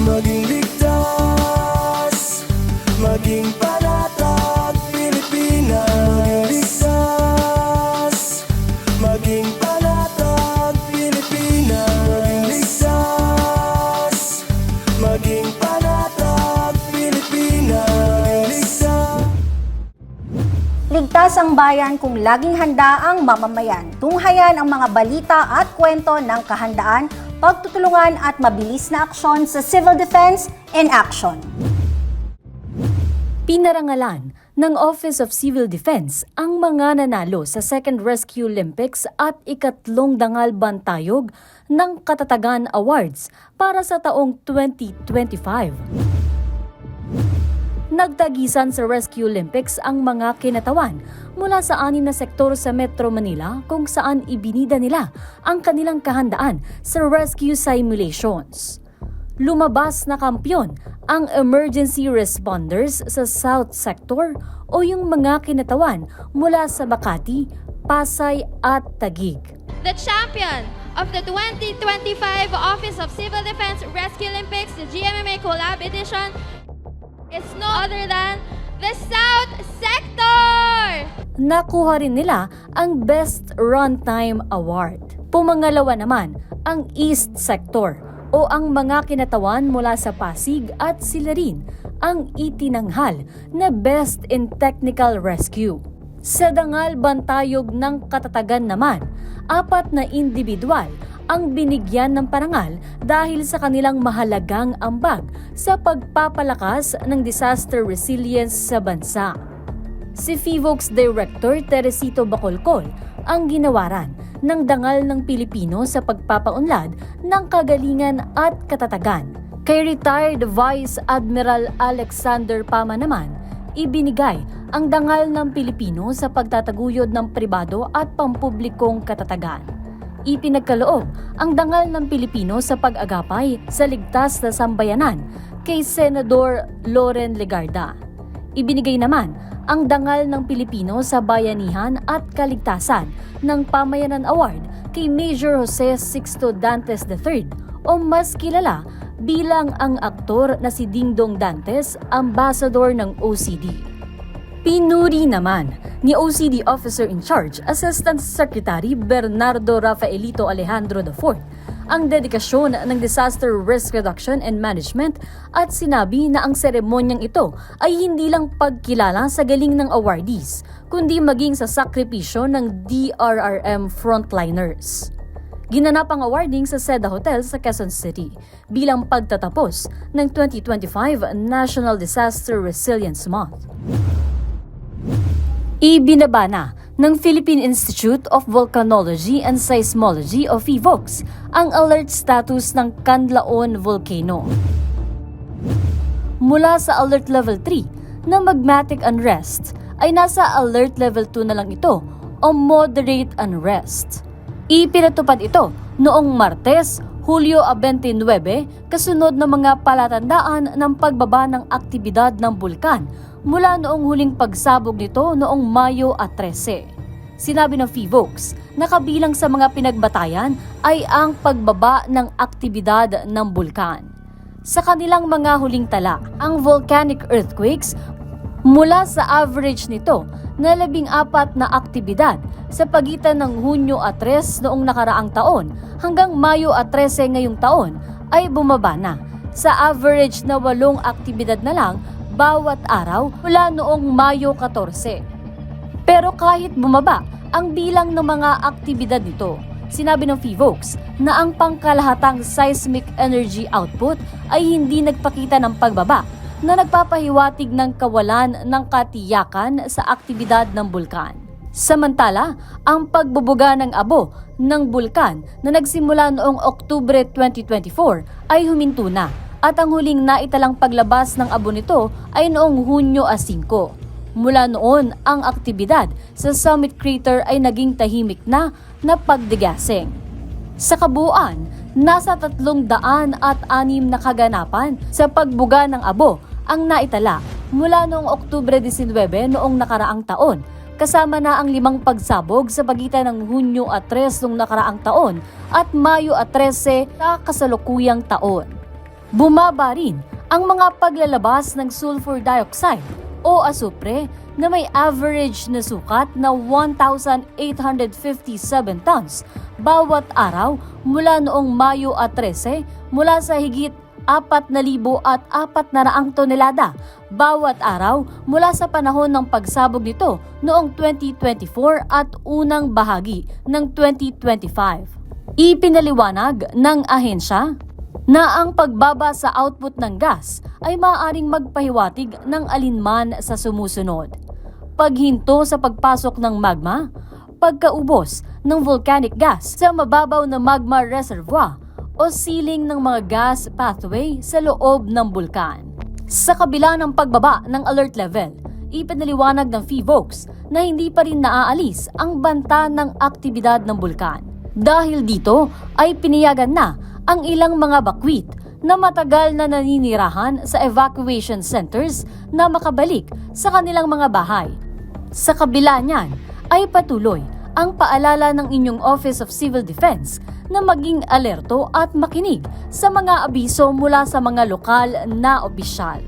maging ligtas, maging panatag Pilipinas. Maging panatag Pilipinas. Maging panatag Pilipinas. Ligtas ang bayan kung laging handa ang mamamayan. Tunghayan ang mga balita at kwento ng kahandaan, pagtutulungan at mabilis na aksyon sa Civil Defense in Action. Pinarangalan ng Office of Civil Defense ang mga nanalo sa Second Rescue Olympics at ikatlong Dangal Bantayog ng Katatagan Awards para sa taong 2025. Nagtagisan sa Rescue Olympics ang mga kinatawan mula sa 6 na sektor sa Metro Manila kung saan ibinida nila ang kanilang kahandaan sa rescue simulations. Lumabas na kampyon ang emergency responders sa South Sector o yung mga kinatawan mula sa Makati, Pasay at Taguig. The champion of the 2025 Office of Civil Defense Rescue Olympics, the GMMA Collab Edition, is no other than the South Sector! Nakuha rin nila ang Best Runtime Award. Pumangalawa naman ang East Sector o ang mga kinatawan mula sa Pasig at sila rin ang itinanghal na Best in Technical Rescue. Sa Dangal Bantayog ng Katatagan naman, 4 na individual ang binigyan ng parangal dahil sa kanilang mahalagang ambag sa pagpapalakas ng disaster resilience sa bansa. Si FIVOX Director Teresito Bacolcol ang ginawaran ng dangal ng Pilipino sa pagpapaunlad ng kagalingan at katatagan. Kay retired Vice Admiral Alexander Pama naman, ibinigay ang dangal ng Pilipino sa pagtataguyod ng pribado at pampublikong katatagan. Ipinagkaloob ang dangal ng Pilipino sa pag-agapay sa ligtas na sambayanan kay Senador Loren Legarda. Ibinigay naman ang dangal ng Pilipino sa bayanihan at kaligtasan ng Pamayanan Award kay Major Jose Sixto Dantes III o mas kilala bilang ang aktor na si Dingdong Dantes, ambassador ng OCD. Pinuri naman ni OCD Officer in Charge, Assistant Secretary Bernardo Rafaelito Alejandro IV, ang dedikasyon ng Disaster Risk Reduction and Management at sinabi na ang seremonyang ito ay hindi lang pagkilala sa galing ng awardees, kundi maging sa sakripisyo ng DRRM frontliners. Ginanap ang awarding sa Seda Hotel sa Quezon City bilang pagtatapos ng 2025 National Disaster Resilience Month. Ibinaba na ng Philippine Institute of Volcanology and Seismology o PHIVOLCS ang alert status ng Canlaon Volcano. Mula sa Alert Level 3 na magmatic unrest ay nasa Alert Level 2 na lang ito o moderate unrest. Ipinatupad ito noong Martes, Hulyo 29, kasunod ng mga palatandaan ng pagbaba ng aktibidad ng bulkan mula noong huling pagsabog nito noong Mayo 13. Sinabi ng PHIVOLCS na kabilang sa mga pinagbatayan ay ang pagbaba ng aktibidad ng bulkan. Sa kanilang mga huling tala, ang volcanic earthquakes mula sa average nito na 14 na aktibidad sa pagitan ng Hunyo 3 noong nakaraang taon hanggang Mayo 13 ngayong taon ay bumaba na sa average na 8 aktibidad na lang bawat araw mula noong Mayo 14. Pero kahit bumaba ang bilang ng mga aktibidad nito, sinabi ng PHIVOLCS na ang pangkalahatang seismic energy output ay hindi nagpakita ng pagbaba na nagpapahiwatig ng kawalan ng katiyakan sa aktibidad ng bulkan. Samantala, ang pagbubuga ng abo ng bulkan na nagsimula noong Oktubre 2024 ay huminto na at ang huling naitalang paglabas ng abo nito ay noong Hunyo 5. Mula noon, ang aktibidad sa Summit Crater ay naging tahimik na pagdigasing. Sa kabuuan, nasa 306 na kaganapan sa pagbuga ng abo ang naitala mula noong Oktubre 19 noong nakaraang taon, kasama na ang 5 pagsabog sa pagitan ng Hunyo 3 noong nakaraang taon at Mayo 13 sa kasalukuyang taon. Bumaba rin ang mga paglalabas ng sulfur dioxide o asupre na may average na sukat na 1,857 tons bawat araw mula noong Mayo 13 mula sa higit 4,400 tonelada bawat araw mula sa panahon ng pagsabog nito noong 2024 at unang bahagi ng 2025. Ipinaliwanag ng ahensya na ang pagbaba sa output ng gas ay maaaring magpahiwatig ng alinman sa sumusunod. Paghinto sa pagpasok ng magma, pagkaubos ng volcanic gas sa mababaw na magma reservoir o sealing ng mga gas pathway sa loob ng bulkan. Sa kabila ng pagbaba ng alert level, ipinaliwanag ng PHIVOLCS na hindi pa rin naaalis ang banta ng aktibidad ng bulkan. Dahil dito ay piniyagan na ang ilang mga bakwit na matagal na naninirahan sa evacuation centers na makabalik sa kanilang mga bahay. Sa kabila niyan ay patuloy ang paalala ng inyong Office of Civil Defense na maging alerto at makinig sa mga abiso mula sa mga lokal na opisyal.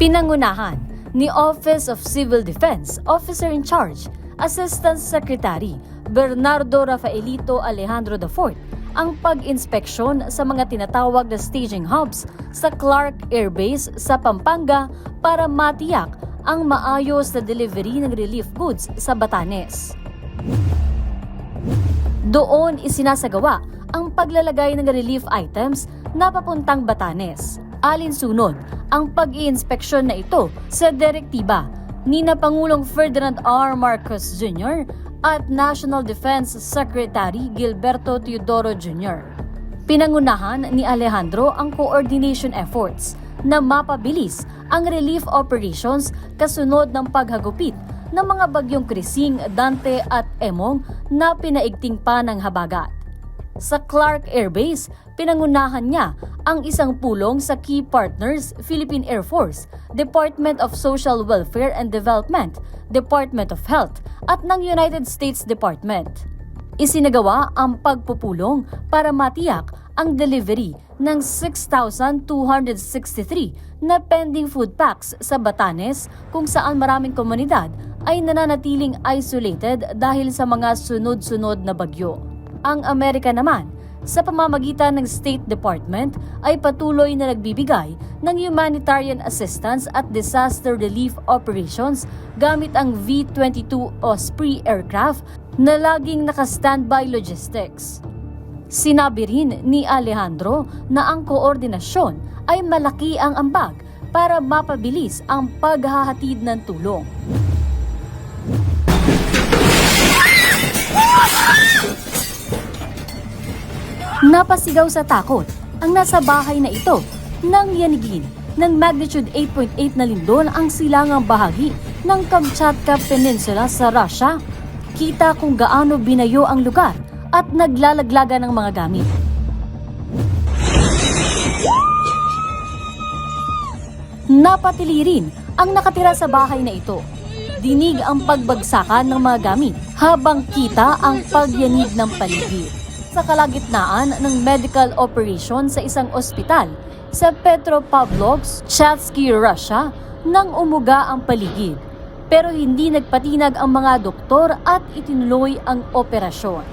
Pinangunahan ni Office of Civil Defense Officer in Charge, Assistant Secretary Bernardo Rafaelito Alejandro IV ang pag-inspeksyon sa mga tinatawag na staging hubs sa Clark Air Base sa Pampanga para matiyak ang maayos na delivery ng relief goods sa Batanes. Doon isinasagawa ang paglalagay ng relief items na papuntang Batanes. Alinsunod ang pag-iinspeksyon na ito sa direktiba ni na Pangulong Ferdinand R. Marcos Jr. at National Defense Secretary Gilberto Teodoro Jr. Pinangunahan ni Alejandro ang coordination efforts na mapabilis ang relief operations kasunod ng paghagupit ng mga bagyong Krising, Dante at Emong na pinaigting pa ng habagat. Sa Clark Air Base, pinangunahan niya ang isang pulong sa key partners Philippine Air Force, Department of Social Welfare and Development, Department of Health at ng United States Department. Isinagawa ang pagpupulong para matiyak ang delivery ng 6,263 na pending food packs sa Batanes kung saan maraming komunidad ay nananatiling isolated dahil sa mga sunod-sunod na bagyo. Ang Amerika naman, sa pamamagitan ng State Department ay patuloy na nagbibigay ng humanitarian assistance at disaster relief operations gamit ang V-22 Osprey aircraft na laging naka-standby logistics. Sinabi rin ni Alejandro na ang koordinasyon ay malaki ang ambag para mapabilis ang paghahatid ng tulong. Napasigaw sa takot ang nasa bahay na ito nang yanigin ng magnitude 8.8 na lindol ang silangang bahagi ng Kamchatka Peninsula sa Russia. Kita kung gaano binayo ang lugar at naglalaglaga ng mga gamit. Napatili rin ang nakatira sa bahay na ito. Dinig ang pagbagsakan ng mga gamit habang kita ang pagyanig ng paligid. Sa kalagitnaan ng medical operation sa isang ospital sa Petropavlovsk, Chatsky, Russia, nang umuga ang paligid. Pero hindi nagpatinag ang mga doktor at itinuloy ang operasyon.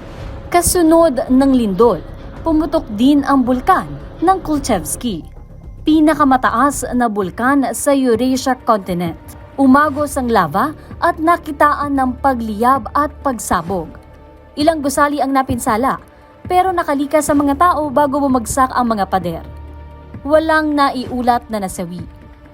Kasunod ng lindol, pumutok din ang bulkan ng Kulchevsky, pinakamataas na bulkan sa Eurasia continent. Umagos ang lava at nakitaan ng pagliyab at pagsabog. Ilang gusali ang napinsala, pero nakalikas sa mga tao bago bumagsak ang mga pader. Walang naiulat na nasawi,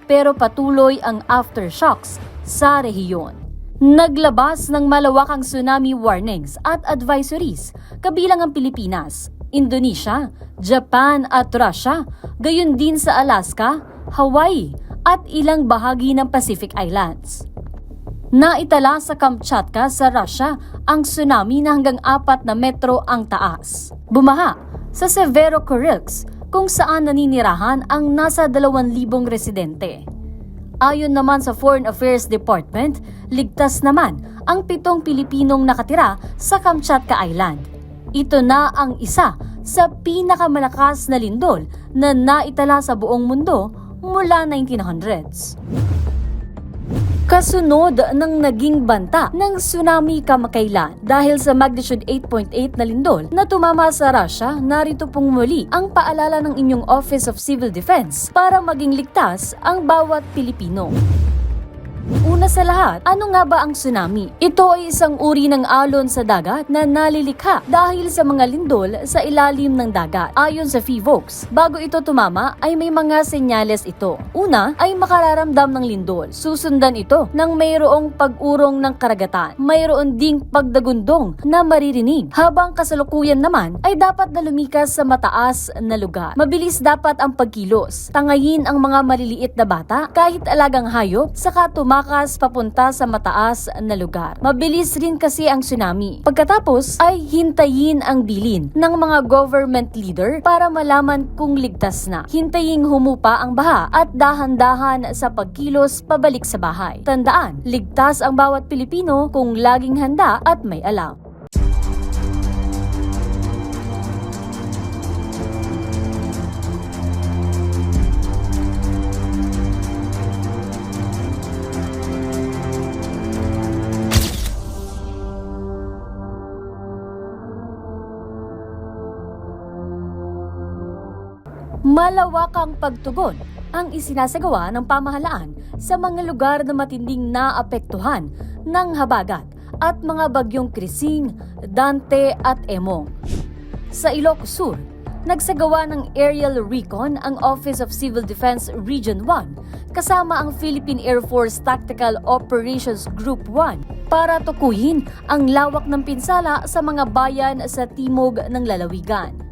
pero patuloy ang aftershocks sa rehiyon. Naglabas ng malawakang tsunami warnings at advisories kabilang ang Pilipinas, Indonesia, Japan at Russia, gayon din sa Alaska, Hawaii at ilang bahagi ng Pacific Islands. Naitala sa Kamchatka sa Russia ang tsunami na hanggang 4 na metro ang taas. Bumaha sa Severokurilsk kung saan naninirahan ang nasa 2,000 residente. Ayon naman sa Foreign Affairs Department, ligtas naman ang 7 Pilipinong nakatira sa Kamchatka Island. Ito na ang isa sa pinakamalakas na lindol na naitala sa buong mundo mula 1900s. Kasunod ng naging banta ng tsunami kamakailan dahil sa magnitude 8.8 na lindol na tumama sa Russia, narito pong muli ang paalala ng inyong Office of Civil Defense para maging ligtas ang bawat Pilipino. Una sa lahat, ano nga ba ang tsunami? Ito ay isang uri ng alon sa dagat na nalilikha dahil sa mga lindol sa ilalim ng dagat. Ayon sa PHIVOLCS, bago ito tumama ay may mga senyales ito. Una ay makararamdam ng lindol. Susundan ito ng mayroong pag-urong ng karagatan. Mayroon ding pagdagundong na maririnig. Habang kasalukuyan naman ay dapat na lumikas sa mataas na lugar. Mabilis dapat ang pagkilos. Tangayin ang mga maliliit na bata kahit alagang hayop saka tumakas papunta sa mataas na lugar. Mabilis rin kasi ang tsunami. Pagkatapos ay hintayin ang bilin ng mga government leader para malaman kung ligtas na. Hintaying humupa ang baha at dahan-dahan sa pagkilos pabalik sa bahay. Tandaan, ligtas ang bawat Pilipino kung laging handa at may alam. Malawakang pagtugon ang isinasagawa ng pamahalaan sa mga lugar na matinding naapektuhan ng habagat at mga bagyong Krising, Dante at Emong. Sa Ilocos Sur, nagsagawa ng aerial recon ang Office of Civil Defense Region 1 kasama ang Philippine Air Force Tactical Operations Group 1 para tukuyin ang lawak ng pinsala sa mga bayan sa timog ng lalawigan.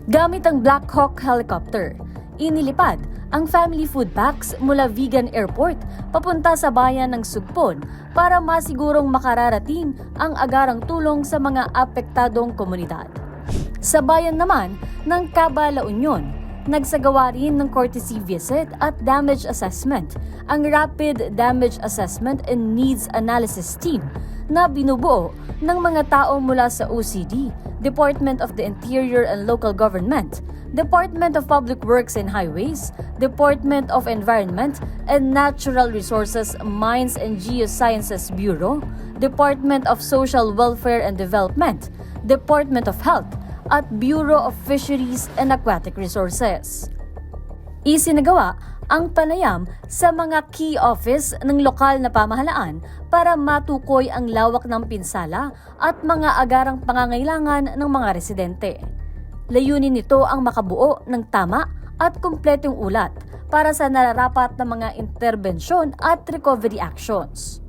Gamit ang Black Hawk helicopter, inilipad ang family food packs mula Vigan Airport papunta sa bayan ng Sugpon para masigurong makararating ang agarang tulong sa mga apektadong komunidad. Sa bayan naman ng Caba, La Union, nagsagawa rin ng courtesy visit at damage assessment ang Rapid Damage Assessment and Needs Analysis Team na binubuo ng mga tao mula sa OCD, Department of the Interior and Local Government, Department of Public Works and Highways, Department of Environment and Natural Resources, Mines and Geosciences Bureau, Department of Social Welfare and Development, Department of Health, at Bureau of Fisheries and Aquatic Resources. Isinagawa ang panayam sa mga key office ng lokal na pamahalaan para matukoy ang lawak ng pinsala at mga agarang pangangailangan ng mga residente. Layunin nito ang makabuo ng tama at kumpletong ulat para sa nararapat na mga interbensyon at recovery actions.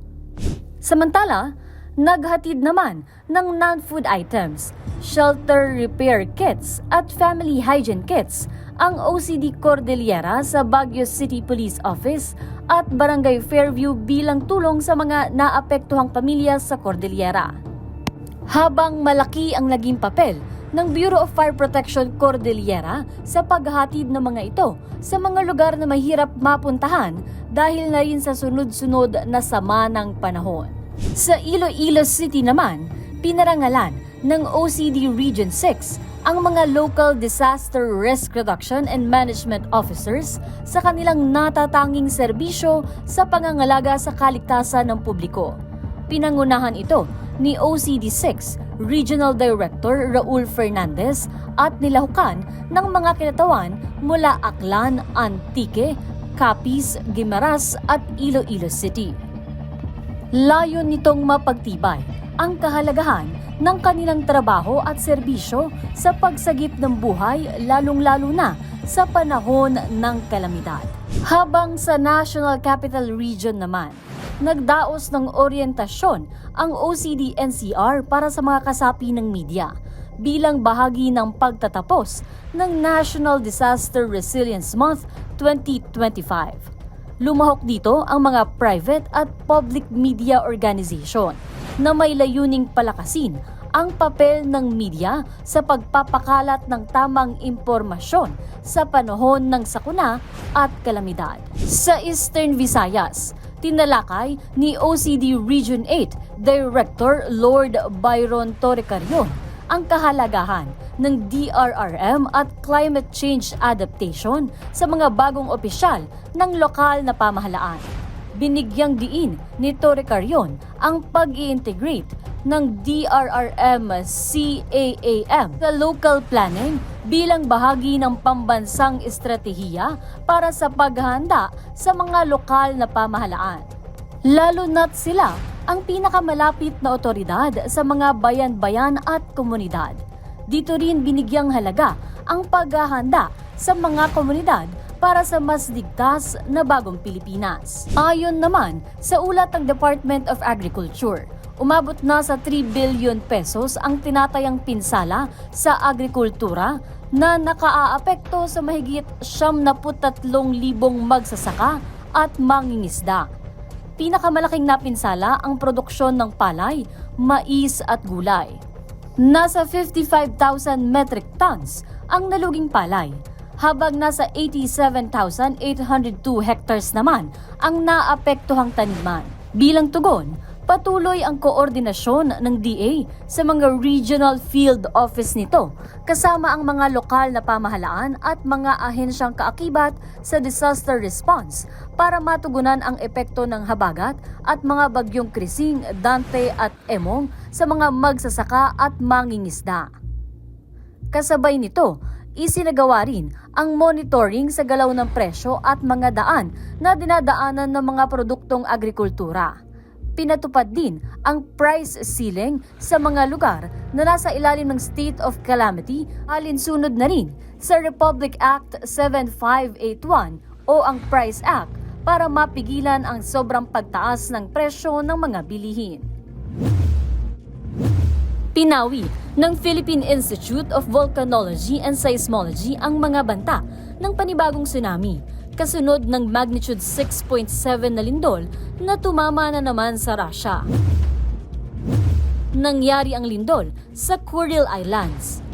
Samantala, naghatid naman ng non-food items, shelter repair kits at family hygiene kits ang OCD Cordillera sa Baguio City Police Office at Barangay Fairview bilang tulong sa mga naapektuhang pamilya sa Cordillera. Habang malaki ang naging papel ng Bureau of Fire Protection Cordillera sa paghahatid ng mga ito sa mga lugar na mahirap mapuntahan dahil na rin sa sunod-sunod na sama ng panahon. Sa Iloilo City naman, pinarangalan ng OCD Region 6 ang mga local disaster risk reduction and management officers sa kanilang natatanging serbisyo sa pangangalaga sa kaligtasan ng publiko. Pinangunahan ito ni OCD6 Regional Director Raul Fernandez at nilahukan ng mga kinatawan mula Aklan, Antique, Capiz, Guimaras at Iloilo City. Layon nitong mapagtibay ang kahalagahan ng kanilang trabaho at serbisyo sa pagsagip ng buhay lalong-lalo na sa panahon ng kalamidad. Habang sa National Capital Region naman, nagdaos ng oryentasyon ang OCD-NCR para sa mga kasapi ng media bilang bahagi ng pagtatapos ng National Disaster Resilience Month 2025. Lumahok dito ang mga private at public media organization na may layuning palakasin ang papel ng media sa pagpapakalat ng tamang impormasyon sa panahon ng sakuna at kalamidad. Sa Eastern Visayas, tinalakay ni OCD Region 8 Director Lord Byron Torrecarion ang kahalagahan ng DRRM at climate change adaptation sa mga bagong opisyal ng lokal na pamahalaan. Binigyang diin ni Torrecarion ang pag-i-integrate ng DRRM CAAM sa local planning bilang bahagi ng pambansang estratehiya para sa paghahanda sa mga lokal na pamahalaan. Lalo na't sila ang pinakamalapit na otoridad sa mga bayan-bayan at komunidad. Dito rin binigyang halaga ang paghahanda sa mga komunidad para sa mas ligtas na bagong Pilipinas. Ayon naman sa ulat ng Department of Agriculture, umabot na sa 3 billion pesos ang tinatayang pinsala sa agrikultura na nakaaapekto sa mahigit 73,000 magsasaka at mangingisda. Pinakamalaking napinsala ang produksyon ng palay, mais at gulay. Nasa 55,000 metric tons ang naluging palay, habang nasa 87,802 hectares naman ang naapektuhang taniman. Bilang tugon, patuloy ang koordinasyon ng DA sa mga regional field office nito, kasama ang mga lokal na pamahalaan at mga ahensyang kaakibat sa disaster response para matugunan ang epekto ng habagat at mga bagyong Krising, Dante at Emong sa mga magsasaka at mangingisda. Kasabay nito, isinagawa rin ang monitoring sa galaw ng presyo at mga daan na dinadaanan ng mga produktong agrikultura. Pinatupad din ang price ceiling sa mga lugar na nasa ilalim ng state of calamity, alinsunod na rin sa Republic Act 7581 o ang Price Act para mapigilan ang sobrang pagtaas ng presyo ng mga bilihin. Pinawi ng Philippine Institute of Volcanology and Seismology ang mga banta ng panibagong tsunami kasunod ng magnitude 6.7 na lindol na tumama na naman sa Russia. Nangyari ang lindol sa Kuril Islands.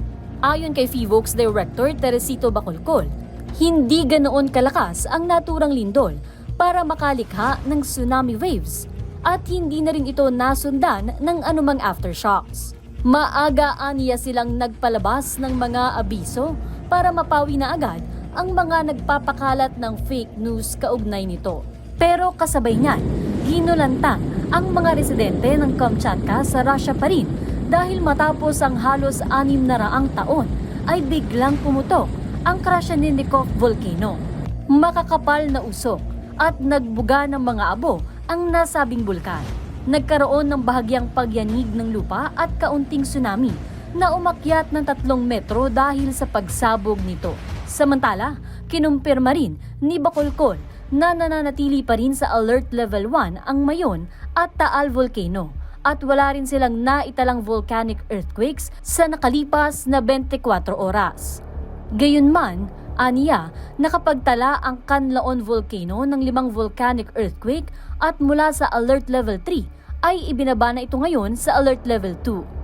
Ayon kay FIVOLCS Director Teresito Bacolcol, hindi ganoon kalakas ang naturang lindol para makalikha ng tsunami waves at hindi na rin ito nasundan ng anumang aftershocks. Maaga aniya silang nagpalabas ng mga abiso para mapawi na agad ang mga nagpapakalat ng fake news kaugnay nito. Pero kasabay niyan, ginulantang ang mga residente ng Kamchatka sa Russia pa rin dahil matapos ang halos 600 taon ay biglang pumutok ang Krasheninnikov volcano. Makakapal na usok at nagbuga ng mga abo ang nasabing bulkan. Nagkaroon ng bahagyang pagyanig ng lupa at kaunting tsunami na umakyat ng 3 metro dahil sa pagsabog nito. Samantala, kinumpirma rin ni Bacolcol na nananatili pa rin sa Alert Level 1 ang Mayon at Taal Volcano at wala rin silang naitalang volcanic earthquakes sa nakalipas na 24 oras. Gayunman, aniya, nakapagtala ang Canlaon Volcano ng 5 volcanic earthquake at mula sa Alert Level 3 ay ibinaba na ito ngayon sa Alert Level 2.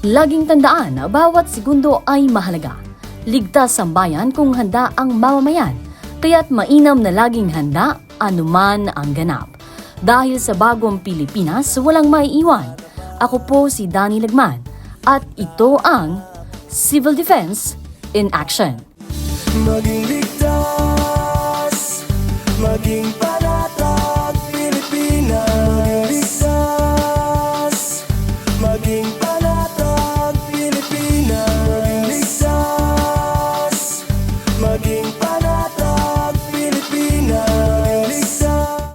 Laging tandaan na bawat segundo ay mahalaga. Ligtas ang bayan kung handa ang mamamayan, kaya't mainam na laging handa anuman ang ganap. Dahil sa bagong Pilipinas, walang maiiwan. Ako po si Danny Lagman at ito ang Civil Defense in Action. Maging ligtas, maging